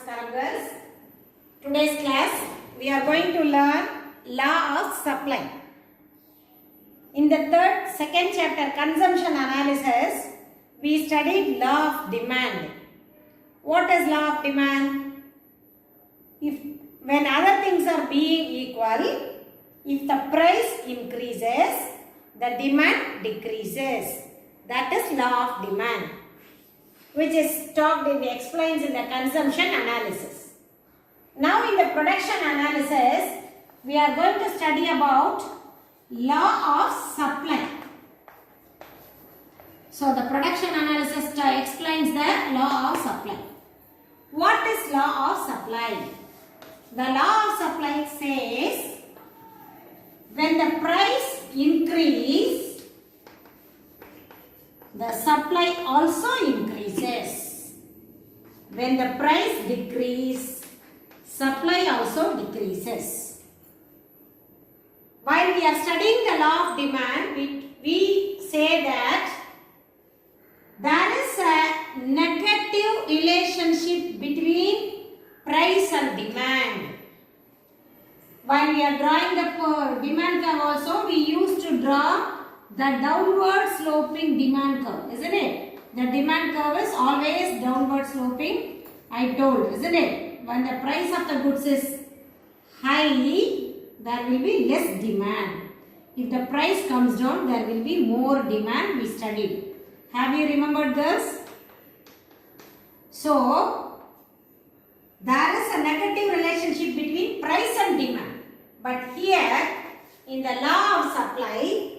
Namaskaram girls. Today's class we are going to learn law of supply. In the second chapter consumption analysis, we studied law of demand. What is law of demand? When other things are being equal, if the price increases, the demand decreases. That is law of demand, which is explains in the consumption analysis. Now in the production analysis, we are going to study about law of supply. So the production analysis explains the law of supply. What is law of supply? The law of supply says when the price increases, the supply also increases. When the price decreases, supply also decreases. While we are studying the law of demand, we say that there is a negative relationship between price and demand. While we are drawing the demand curve also, we used to draw the downward sloping demand curve, isn't it? The demand curve is always downward sloping, I told, isn't it? When the price of the goods is high, there will be less demand. If the price comes down, there will be more demand, we studied. Have you remembered this? So, there is a negative relationship between price and demand. But here, in the law of supply,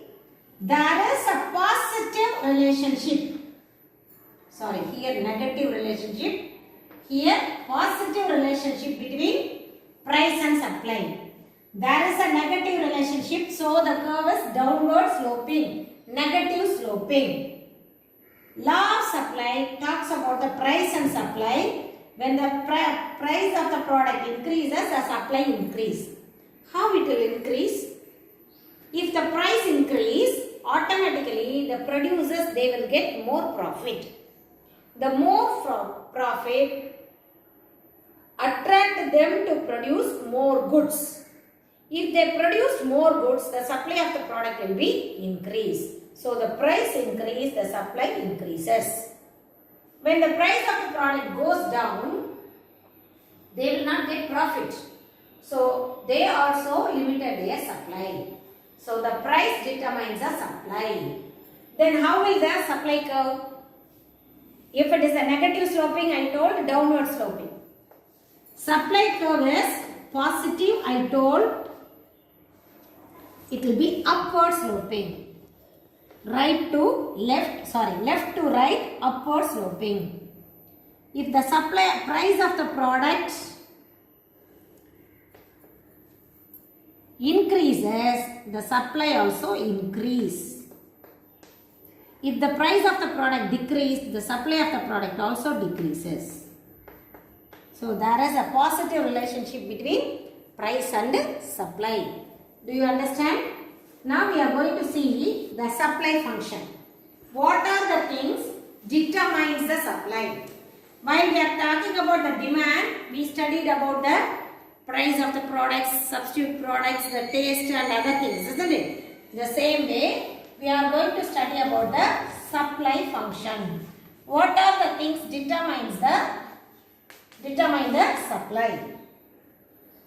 there is a positive relationship. Sorry, here negative relationship. Here positive relationship between price and supply. There is a negative relationship, so the curve is downward sloping, negative sloping. Law of supply talks about the price and supply. When the price of the product increases, the supply increases. How it will increase? If the price increase, automatically the producers, they will get more profit. The more profit attract them to produce more goods. If they produce more goods, the supply of the product will be increased. So the price increase, the supply increases. When the price of the product goes down, they will not get profit. So they also limited their supply. So the price determines the supply. Then how will the supply curve? If it is a negative sloping, I told downward sloping. Supply curve is positive, I told it will be upward sloping. Left to right, upward sloping. If the price of the product increases, the supply also increase. If the price of the product decreases, the supply of the product also decreases. So there is a positive relationship between price and supply. Do you understand? Now we are going to see the supply function. What are the things determines the supply? While we are talking about the demand, we studied about the price of the products, substitute products, the taste and other things, isn't it? The same way, we are going to study about the supply function. What are the things determine the supply?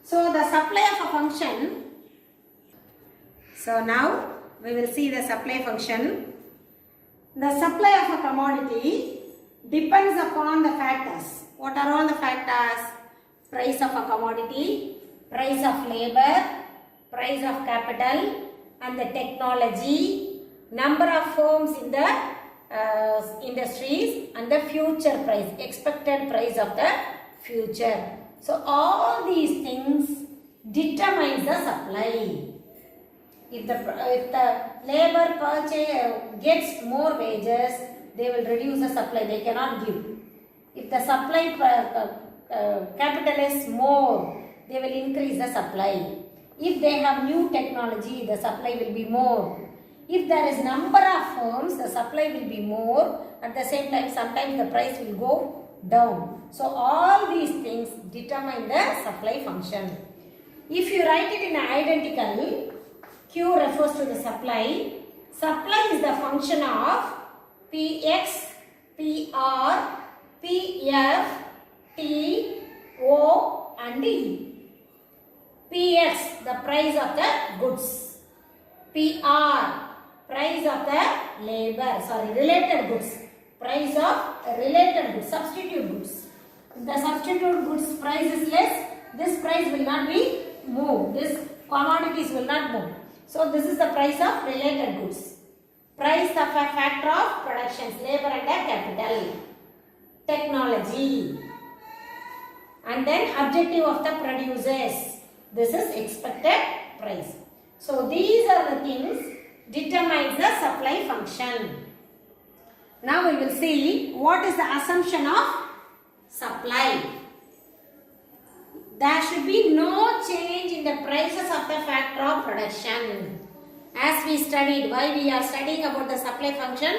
So the supply of a function. So now we will see the supply function. The supply of a commodity depends upon the factors. What are all the factors? Price of a commodity, price of labor, price of capital and the technology, number of firms in the industries and the future price, expected price of the future. So all these things determines the supply. If the labor gets more wages, they will reduce the supply, they cannot give. If the supply capital is more, they will increase the supply. If they have new technology, the supply will be more. If there is number of firms, the supply will be more. At the same time, sometimes the price will go down. So all these things determine the supply function. If you write it in identical, Q refers to the supply. Supply is the function of Px, Pr, Pf, T, O and E. Px, the price of the goods. Pr, price of the related goods. Price of related goods, substitute goods. If the substitute goods price is less, this price will not be moved. This commodities will not move. So this is the price of related goods. Price of a factor of production, labor and capital. Technology. And then objective of the producers. This is expected price. So these are the things determines the supply function. Now we will see what is the assumption of supply. There should be no change in the prices of the factor of production. As we studied, why we are studying about the supply function,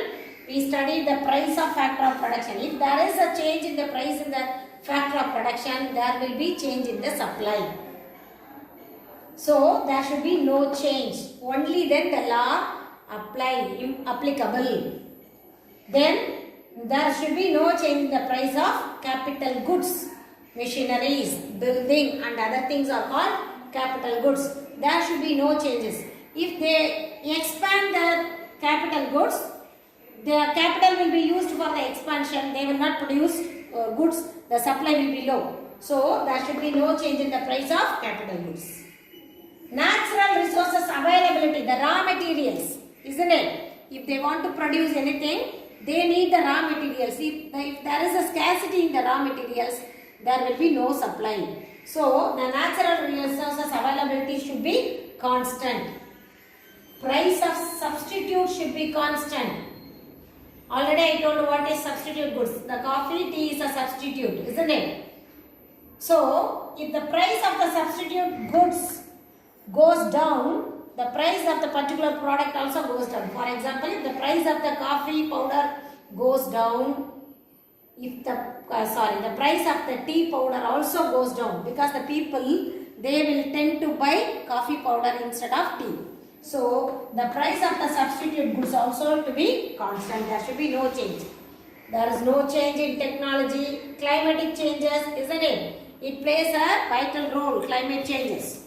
we studied the price of factor of production. If there is a change in the price in the factor of production, there will be change in the supply. So there should be no change. Only then the law applicable. Then there should be no change in the price of capital goods. Machineries, building and other things are called capital goods. There should be no changes. If they expand the capital goods, the capital will be used for the expansion. They will not produce goods. The supply will be low. So there should be no change in the price of capital goods. Natural resources availability, the raw materials, isn't it? If they want to produce anything, they need the raw materials. If there is a scarcity in the raw materials, there will be no supply. So the natural resources availability should be constant. Price of substitute should be constant. Already I told you what is substitute goods. The coffee, tea is a substitute, isn't it? So if the price of the substitute goods goes down, the price of the particular product also goes down. For example, if the price of the coffee powder goes down, if the price of the tea powder also goes down, because the people, they will tend to buy coffee powder instead of tea. So the price of the substitute goods also to be constant. There should be no change. There is no change in technology. Climatic changes, isn't it? It plays a vital role, climate changes.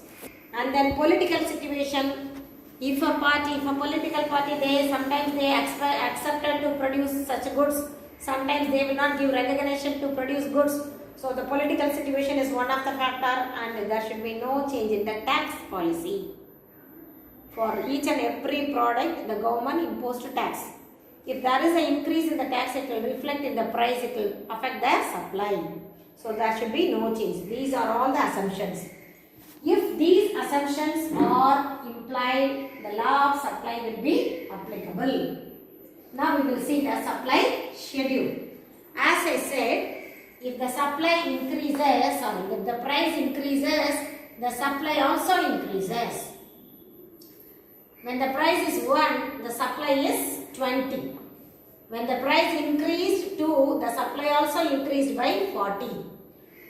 And then political situation. If a political party, sometimes they accepted to produce such goods. Sometimes they will not give recognition to produce goods. So the political situation is one of the factor, and there should be no change in the tax policy. For each and every product, the government imposed tax. If there is an increase in the tax, it will reflect in the price, it will affect the supply. So there should be no change. These are all the assumptions. If these assumptions are implied, the law of supply will be applicable. Now we will see the supply schedule. As I said, if the supply increases, if the price increases, the supply also increases. When the price is 1, the supply is 20. When the price increased 2, the supply also increased by 40.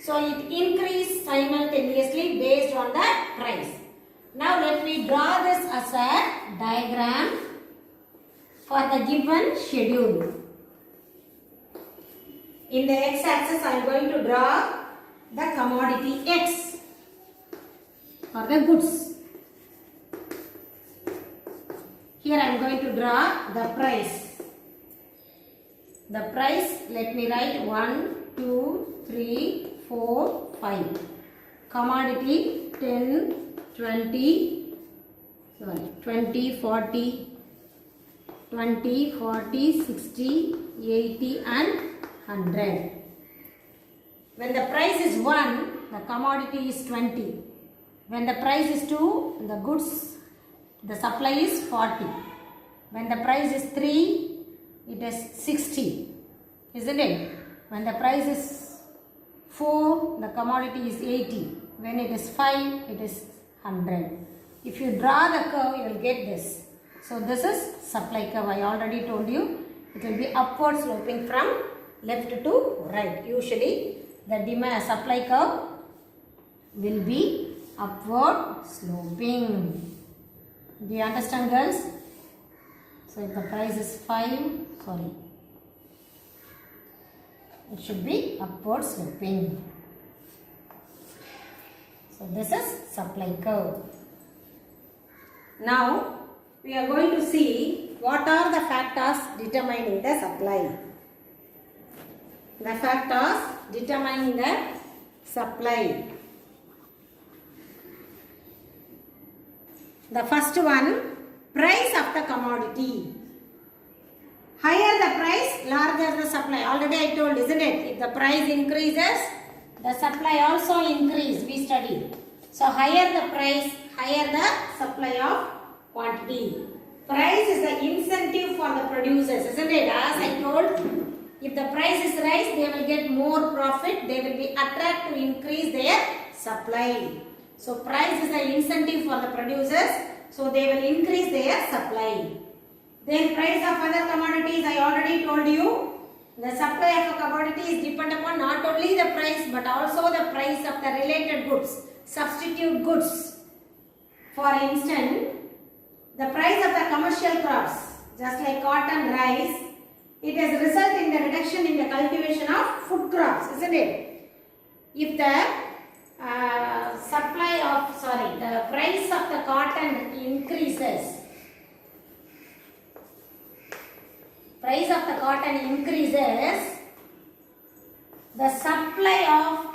So it increased simultaneously based on the price. Now let me draw this as a diagram for the given schedule. In the x-axis, I am going to draw the commodity X or the goods. Here I am going to draw the price. The price, let me write 1, 2, 3, 4, 5. Commodity 10, 20, 40, 60, 80 and 100. When the price is 1, the commodity is 20. When the price is 2, the goods, the supply is 40. When the price is 3, it is 60. Isn't it? When the price is 4, the commodity is 80. When it is 5, it is 100. If you draw the curve, you will get this. So this is supply curve. I already told you. It will be upward sloping from left to right. Usually the demand supply curve will be upward sloping. Do you understand, girls? So if the price is 5, it should be upward sloping. So this is supply curve. Now we are going to see what are the factors determining the supply. The factors determining the supply. The first one, price of the commodity. Higher the price, larger the supply. Already I told, isn't it? If the price increases, the supply also increase. We studied. So higher the price, higher the supply of quantity. Price is the incentive for the producers, isn't it? As I told, if the price is rise, they will get more profit. They will be attracted to increase their supply. So price is the incentive for the producers. So they will increase their supply. Then price of other commodities, I already told you. The supply of a commodity is depend upon not only the price but also the price of the related goods, substitute goods. For instance, the price of the commercial crops, just like cotton, rice, it has resulted in the reduction in the cultivation of food crops, isn't it? If the the price of the cotton increases, the supply of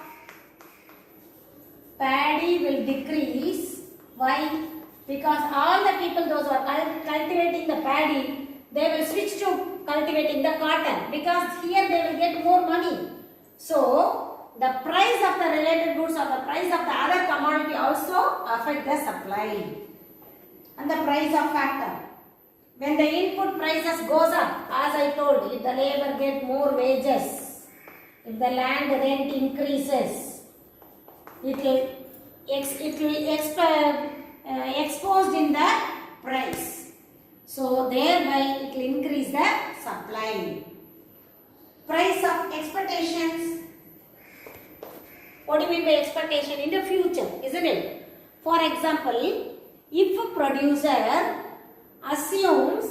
paddy will decrease. Why? Because all the people, those who are cultivating the paddy, they will switch to cultivating the cotton, because here they will get more money. So the price of the related goods or the price of the other commodity also affect the supply. And the price of factor. When the input prices goes up, as I told, if the labor get more wages, if the land rent increases, it will exposed in the price. So thereby it will increase the supply. Price of expectations. What do you mean by expectation? In the future, isn't it? For example, if a producer assumes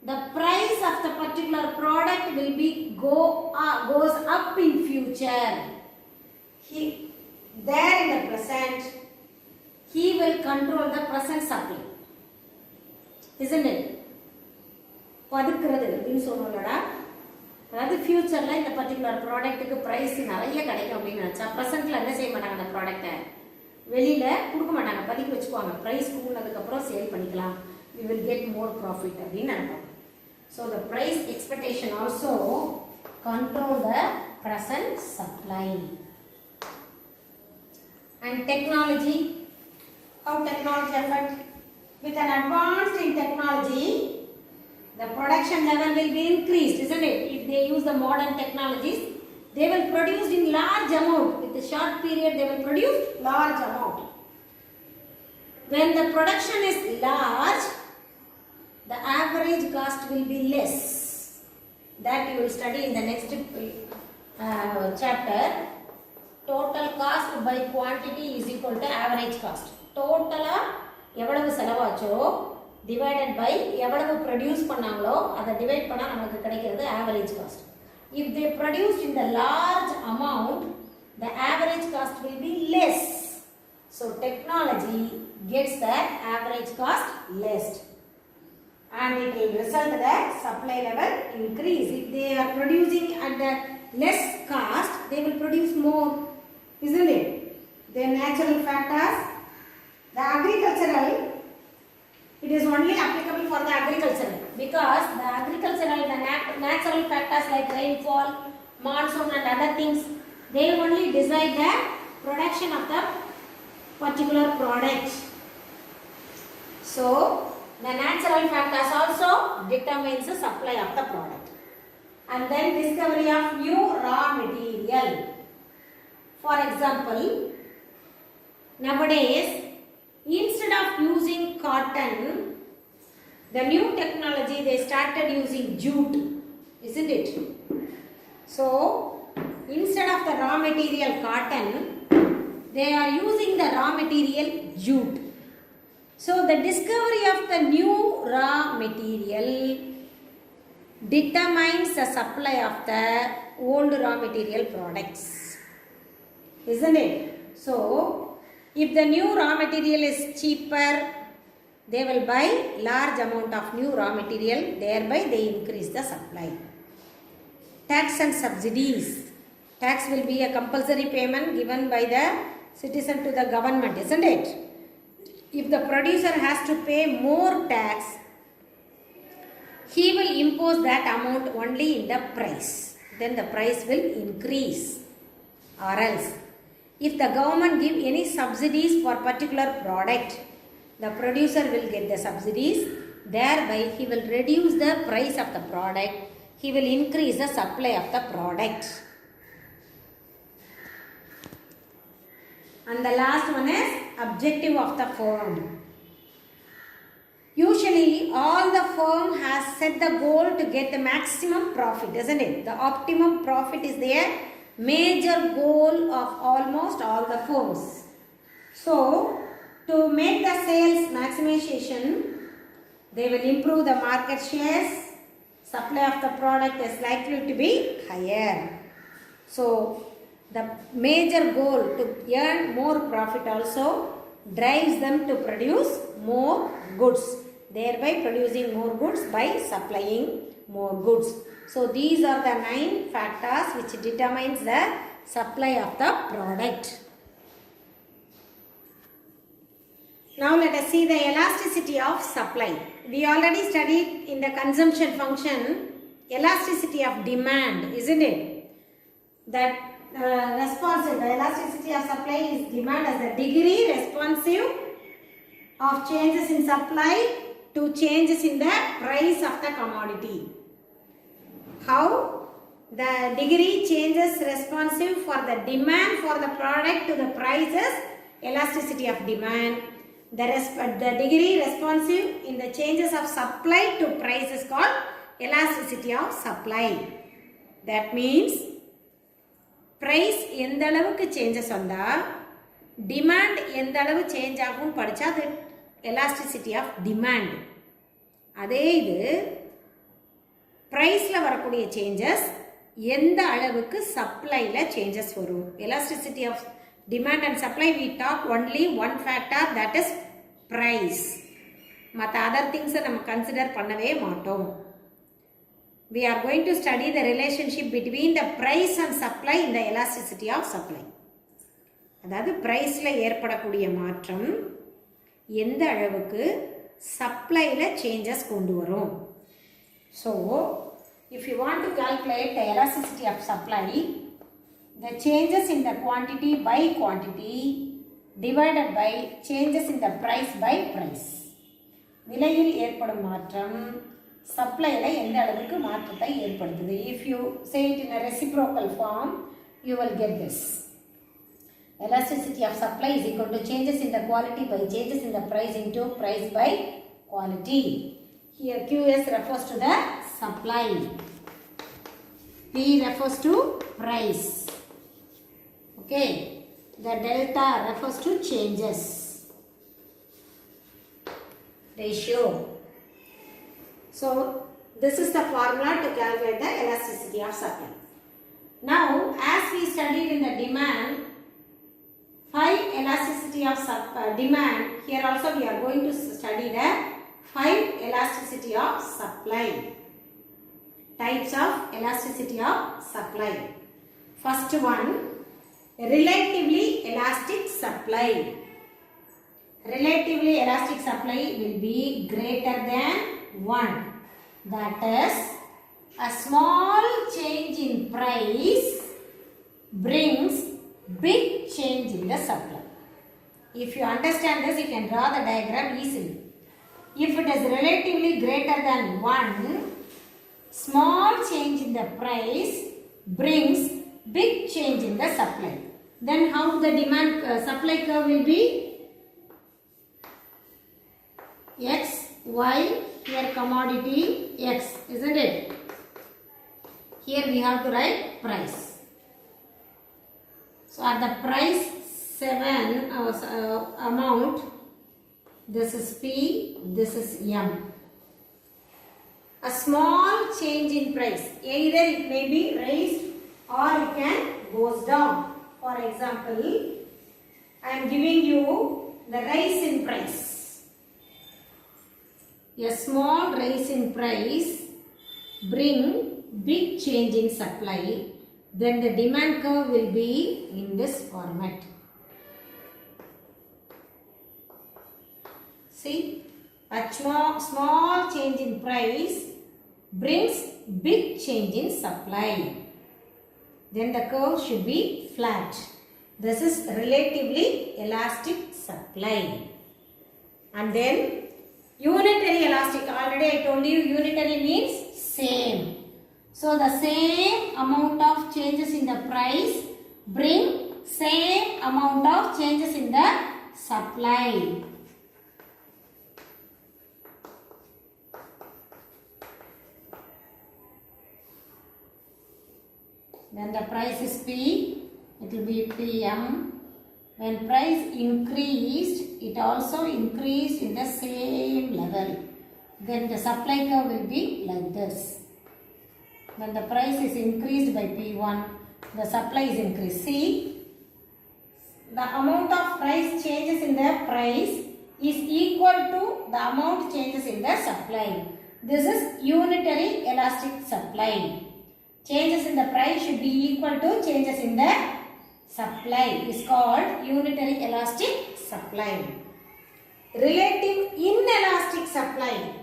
the price of the particular product will be goes up in future, there in the present, he will control the present supply, isn't it? பதுக்குறது அப்படின்னு சொல்லுவோம்லடா, அதாவது ஃபியூச்சரில் இந்த particular ப்ராடக்ட்டுக்கு price நிறைய கிடைக்கும் அப்படின்னு நினச்சா ப்ரெசென்ட்டில் என்ன செய்ய மாட்டாங்க, அந்த ப்ராடக்டை வெளியில் கொடுக்க மாட்டாங்க, பதுக்கி வச்சுக்குவாங்க. ப்ரைஸ் கூடுனதுக்கப்புறம் சேல் பண்ணிக்கலாம், we will get more profit அப்படின்னு நினைப்பாங்க. So the price expectation also control the present supply. And technology, how technology affect? With an advance in technology, the production level will be increased, isn't it? If they use the modern technologies, they will produce in large amount. With a short period, they will produce large amount. When the production is large, the average cost will be less. That you will study in the next chapter. Total cost by quantity is equal to average cost. Total எவ்வளவு செலவாச்சோ divided by எவ்வளவு produce பண்ணாங்களோ அதை divide பண்ணா நமக்கு கிடைக்கிறது average cost. If they produce in the large amount, the average cost will be less. So technology gets the average cost less, and it will result that supply level increase. If they are producing at the less cost, they will produce more, isn't it? The natural factors, the agricultural, it is only applicable for the agricultural, because the agricultural, the natural factors like rainfall, monsoon and other things, they only decide the production of the particular product. So the natural factors also determines the supply of the product. And then discovery of new raw material. For example, nowadays, instead of using cotton, the new technology, they started using jute, isn't it? So instead of the raw material cotton, they are using the raw material jute. So the discovery of the new raw material determines the supply of the old raw material products, isn't it? So if the new raw material is cheaper, they will buy large amount of new raw material, thereby they increase the supply. Tax and subsidies. Tax will be a compulsory payment given by the citizen to the government, isn't it? If the producer has to pay more tax, he will impose that amount only in the price. Then the price will increase. Or else, if the government give any subsidies for particular product, the producer will get the subsidies. Thereby, he will reduce the price of the product. He will increase the supply of the product. And the last one is objective of the firm. Usually, all the firm has set the goal to get the maximum profit, isn't it? The optimum profit is their major goal of almost all the firms. So, to make the sales maximization, they will improve the market shares. Supply of the product is likely to be higher. So, the major goal to earn more profit also drives them to produce more goods, thereby producing more goods by supplying more goods. So these are the 9 factors which determines the supply of the product. Now let us see the elasticity of supply. We already studied in the consumption function elasticity of demand, isn't it? That responsive, the elasticity of supply is demand as the degree responsive of changes in supply to changes in the price of the commodity. How? The degree changes responsive for the demand for the product to the prices, elasticity of demand. The degree responsive in the changes of supply to price is called elasticity of supply. That means price எந்த அளவுக்கு changes வந்தா demand எந்த அளவு change ஆகும் படிச்சா அது elasticity of demand. அதே இது priceல வரக்கூடிய changes எந்த அளவுக்கு supplyல changes வரும். Elasticity of demand and supply we talk only one factor, that is price. மற்ற other things நம்ம consider பண்ணவே மாட்டோம். We are going to study the relationship between the price and supply in the elasticity of supply. அதாவது priceல ஏற்படக்கூடிய மாற்றம் எந்த அளவுக்கு supplyல changes கொண்டு வரும். So, if you want to calculate the elasticity of supply, the changes in the quantity by quantity divided by changes in the price by price. விலையில் ஏற்படும் மாற்றம் supplyல எந்த அளவுக்கு மாற்றத்தை ஏற்படுத்துது. If you say it in a reciprocal form, you will get this. Elasticity of supply is equal to changes in the quality by changes in the price into price by quality. Here QS refers to the supply. P refers to price. Okay. The delta refers to changes. Ratio. So, this is the formula to calculate the elasticity of supply. Now, as we studied in the demand, 5 elasticity of demand, here also we are going to study the 5 elasticity of supply. Types of elasticity of supply. First one, relatively elastic supply. Relatively elastic supply will be greater than 1. That is, a small change in price brings big change in the supply. If you understand this, you can draw the diagram easily. If it is relatively greater than 1, small change in the price brings big change in the supply. Then how the demand supply curve will be? X, Y, here commodity X, isn't it? Here we have to write price. So at the price 7 amount, this is P, this is M. A small change in price. Either it may be raised or it can goes down. For example, I am giving you the rise in price. A small rise in price bring big change in supply. Then the demand curve will be in this format. See, a small change in price brings big change in supply. Then the curve should be flat. This is relatively elastic supply. And then unitary elastic. Already I told you unitary means same. So the same amount of changes in the price bring same amount of changes in the supply. When the price is P, it will be PM. When price increased, it also increased in the same level. Then the supply curve will be like this. When the price is increased by P1, the supply is increased. See, the amount of price changes in the price is equal to the amount changes in the supply. This is unitary elastic supply. Changes in the price should be equal to changes in the supply. Is called unitary elastic supply. Relative inelastic supply.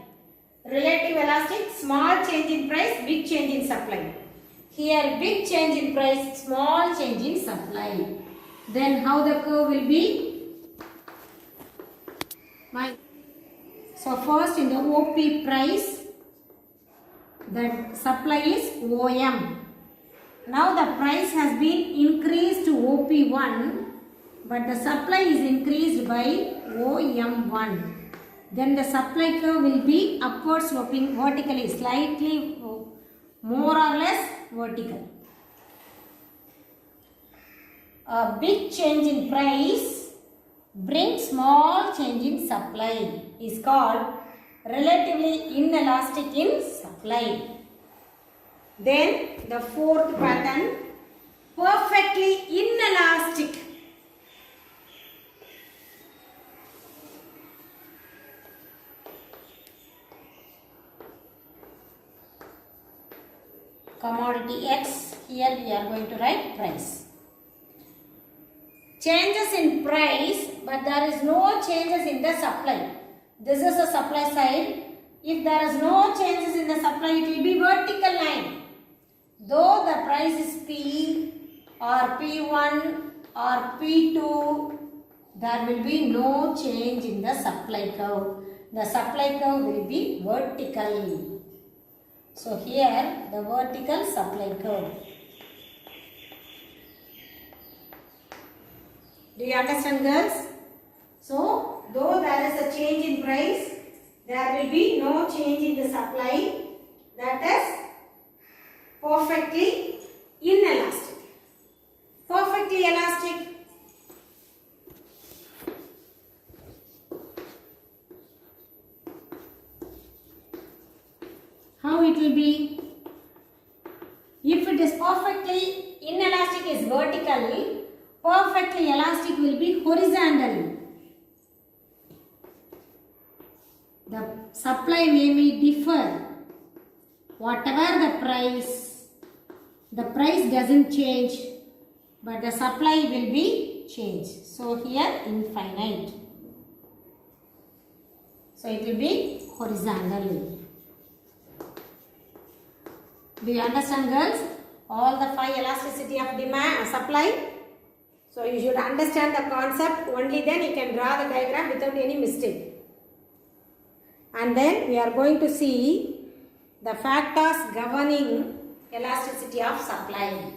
Relative elastic, small change in price, big change in supply. Here big change in price, small change in supply. Then how the curve will be? So first in the OP price, the supply is OM. Now the price has been increased to OP1, but the supply is increased by OM1. Then the supply curve will be upward sloping vertically, slightly more or less vertical. A big change in price brings small change in supply. Is called relatively inelastic in supply. Then the fourth pattern, perfectly inelastic. Commodity X, here we are going to write price. Changes in price, but there is no changes in the supply. This is the supply side. If there is no changes in the supply, it will be vertical line. Though the price is P or P1 or P2, there will be no change in the supply curve. The supply curve will be vertical. So here the vertical supply curve. Do you understand, girls? So though there is a change in price, there will be no change in the supply. That is perfectly inelastic. Perfectly elastic. How it will be? If it is perfectly inelastic is vertical, perfectly elastic will be horizontal. The supply may be differ. Whatever the price doesn't change, but the supply will be changed. So here infinite. So it will be horizontal. Do you understand, girls? All the 5 elasticity of demand supply. So you should understand the concept. Only then you can draw the diagram without any mistake. And then we are going to see the factors governing elasticity of supply.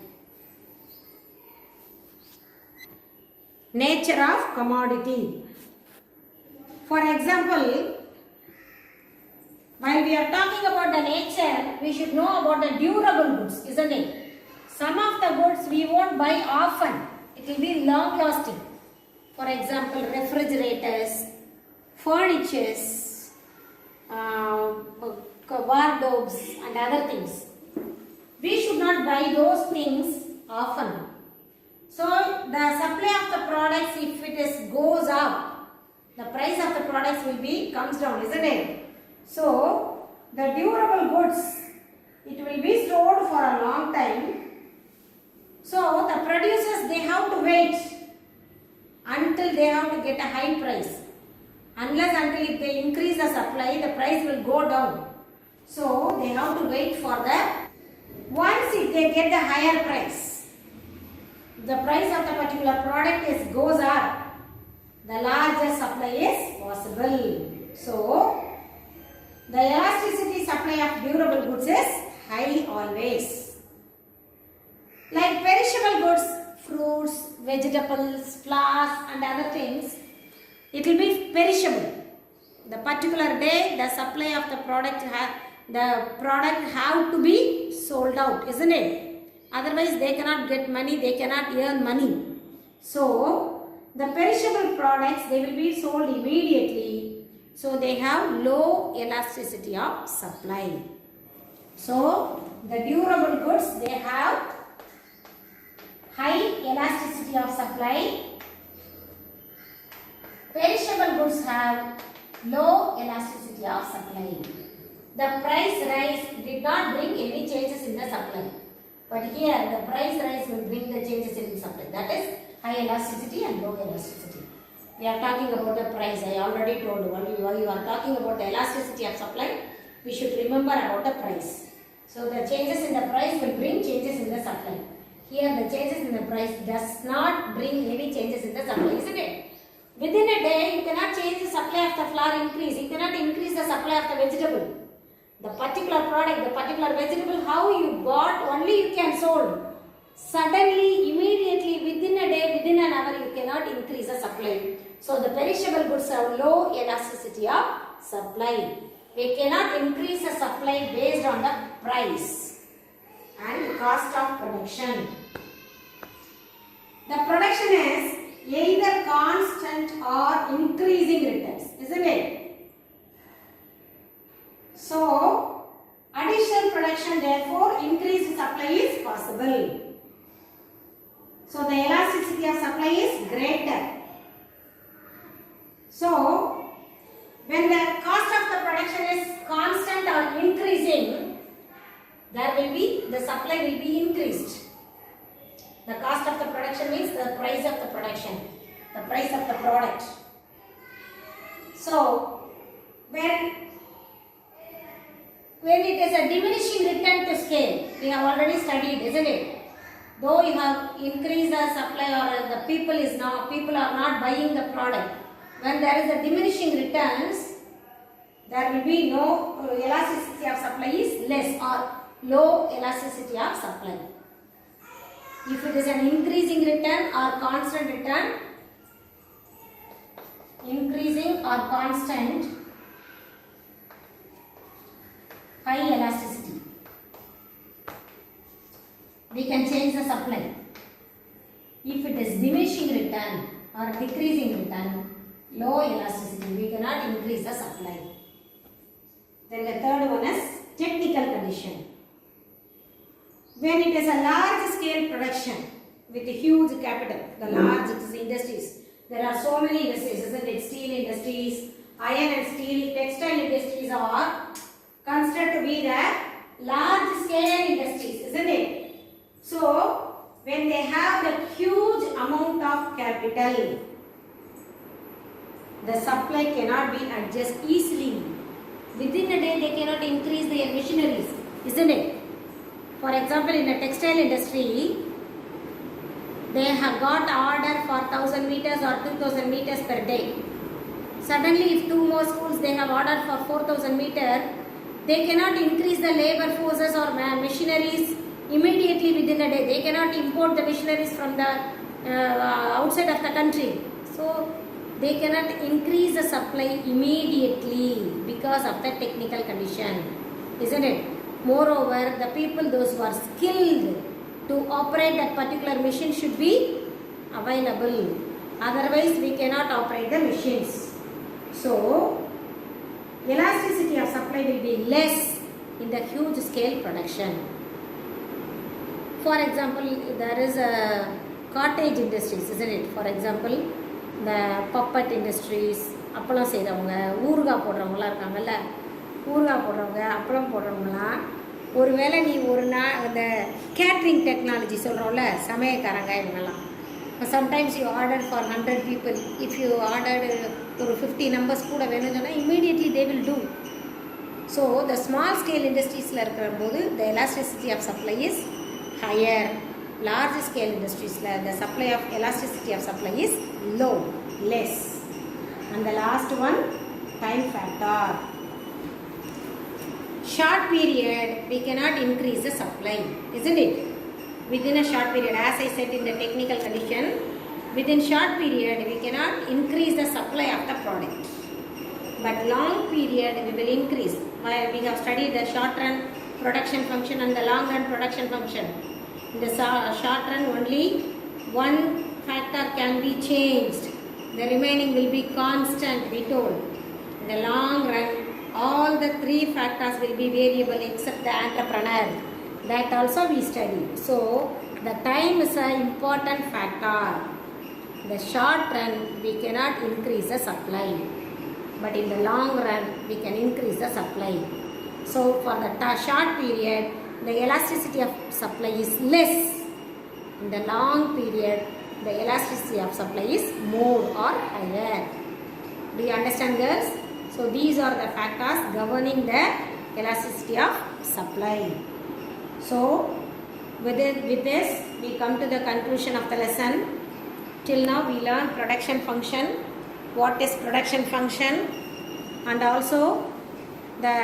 Nature of commodity. For example, While we are talking about the nature, we should know about the durable goods, isn't it? Some of the goods we won't buy often. It will be long lasting. For example, refrigerators, furnitures, wardrobes and other things. We should not buy those things often. So the supply of the products, if it goes up, the price of the products comes down, isn't it? So the durable goods, it will be stored for a long time. So the producers, they have to wait until they have to get a high price. Until if they increase the supply, the price will go down. So they have to wait for that. Once if they get the higher price, the price of the particular product goes up, the larger supply is possible. So the elasticity supply of durable goods is high always. Like perishable goods, fruits, vegetables, flowers and other things, it will be perishable. The particular day, the supply of the product have to be sold out, isn't it? Otherwise, they cannot get money, they cannot earn money. So, the perishable products, they will be sold immediately. So, they have low elasticity of supply. So, the durable goods, they have high elasticity of supply. Perishable goods have low elasticity of supply. The price rise did not bring any changes in the supply. But here the price rise will bring the changes in the supply. That is high elasticity and low elasticity. We are talking about the price. I already told you. While you are talking about the elasticity of supply, we should remember about the price. So the changes in the price will bring changes in the supply. Here the changes in the price does not bring any changes in the supply, isn't it? Within a day, you cannot change the supply of the flour increase. You cannot increase the supply of the vegetable. The particular product, the particular vegetable, how you bought, only you can sold. Suddenly, immediately, within a day, within an hour, you cannot increase the supply. So, the perishable goods have low elasticity of supply. We cannot increase the supply based on the price and cost of production. The production is either constant or increasing returns, isn't it? So, additional production, therefore, increased supply is possible. So, the elasticity of supply is greater. So, when the cost of the production is constant or increasing, the supply will be increased. The cost of the production means the price of the production, the price of the product. So, when it is a diminishing return to scale, we have already studied, isn't it? Though you have increased the supply or the people are not buying the product. When there is a diminishing returns, there will be no elasticity of supply is less or low elasticity of supply. If it is an increasing return or constant return, increasing or constant, high elasticity, we can change the supply. If it is diminishing return or decreasing return, low elasticity, we cannot increase the supply. Then the third one is technical condition. When it is a large scale production with a huge capital, the large industries, there are so many industries, isn't it? Steel industries, iron and steel, textile industries are considered to be the large scale industries, isn't it? So, when they have the huge amount of capital, the supply cannot be adjusted easily. Within a day, they cannot increase their machineries, isn't it? For example, in the textile industry, they have got order for 1000 meters or 2000 meters per day. Suddenly, if two more schools, they have order for 4000 meters, they cannot increase the labor forces or machineries immediately within a day. They cannot import the machineries from the outside of the country. So, they cannot increase the supply immediately because of the technical condition, isn't it? Moreover, the people, those who are skilled to operate that particular machine should be available. Otherwise, we cannot operate the machines. So, elasticity of supply will be less in the huge scale production. For example, there is a cottage industries, isn't it? For example, the puppet industries, அப்பளம் செய்கிறவங்க, ஊறுகாய் போடுறவங்களாம் இருக்காங்கல்ல, ஊறுகாய் போடுறவங்க, அப்பளம் போடுறவங்களாம், ஒருவேளை நீ ஒரு நாள் அந்த கேட்ரிங் டெக்னாலஜி சொல்கிறோம்ல, சமையக்காரங்க இவங்கெல்லாம், sometimes you order for 100 people, if you order ஒரு 50 numbers கூட வேணும்னு சொன்னால் immediately they will do. So the small scale industries இருக்கிற போது the elasticity of supply is higher. Large scale industries the supply of elasticity of supply is low, less. And the last one, time factor. Short period we cannot increase the supply, isn't it? Within a short period, as I said in the technical condition, within short period we cannot increase the supply of the product, but long period we will increase. We have studied the short run production function and the long run production function. In the short run only one factor can be changed, the remaining will be constant, we told. In the long run all the 3 factors will be variable except the entrepreneur, that also we study. So the time is an important factor. The short run we cannot increase the supply, but in the long run we can increase the supply. So for the short period the elasticity of supply is less. In the long period the elasticity of supply is more or higher. Do you understand, girls? So these are the factors governing the elasticity of supply. So with this we come to the conclusion of the lesson. Till now we learned production function, what is production function, and also the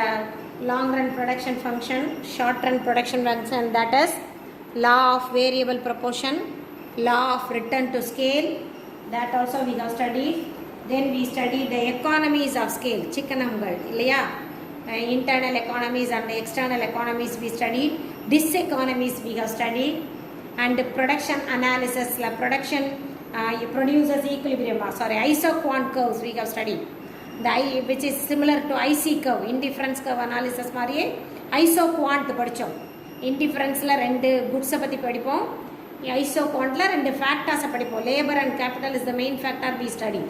long run production function, short run production function, that is law of variable proportion, law of return to scale, that also we have studied. Then we studied the economies of scale, chikkanamgal illaya, internal economies and external economies we studied, diseconomies we have studied, and production analysis, la production produces equilibrium, isoquant curves we have studied, which is similar to IC curve, indifference curve analysis மாதிரியே isoquant படித்தோம். இன்டிஃபரன்ஸில் 2 குட்ஸை பற்றி படிப்போம், isoquantல 2 ஃபேக்டர்ஸை படிப்போம். Labour and capital is the main factor we studied,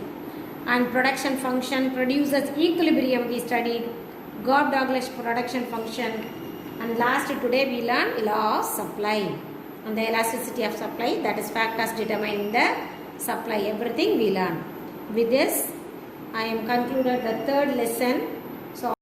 and production function produces equilibrium we studied, Cobb-Douglas production function, and last today we learned law of supply and the elasticity of supply, that is factors determining the supply, everything we learned. With this I am concluded the 3rd lesson. So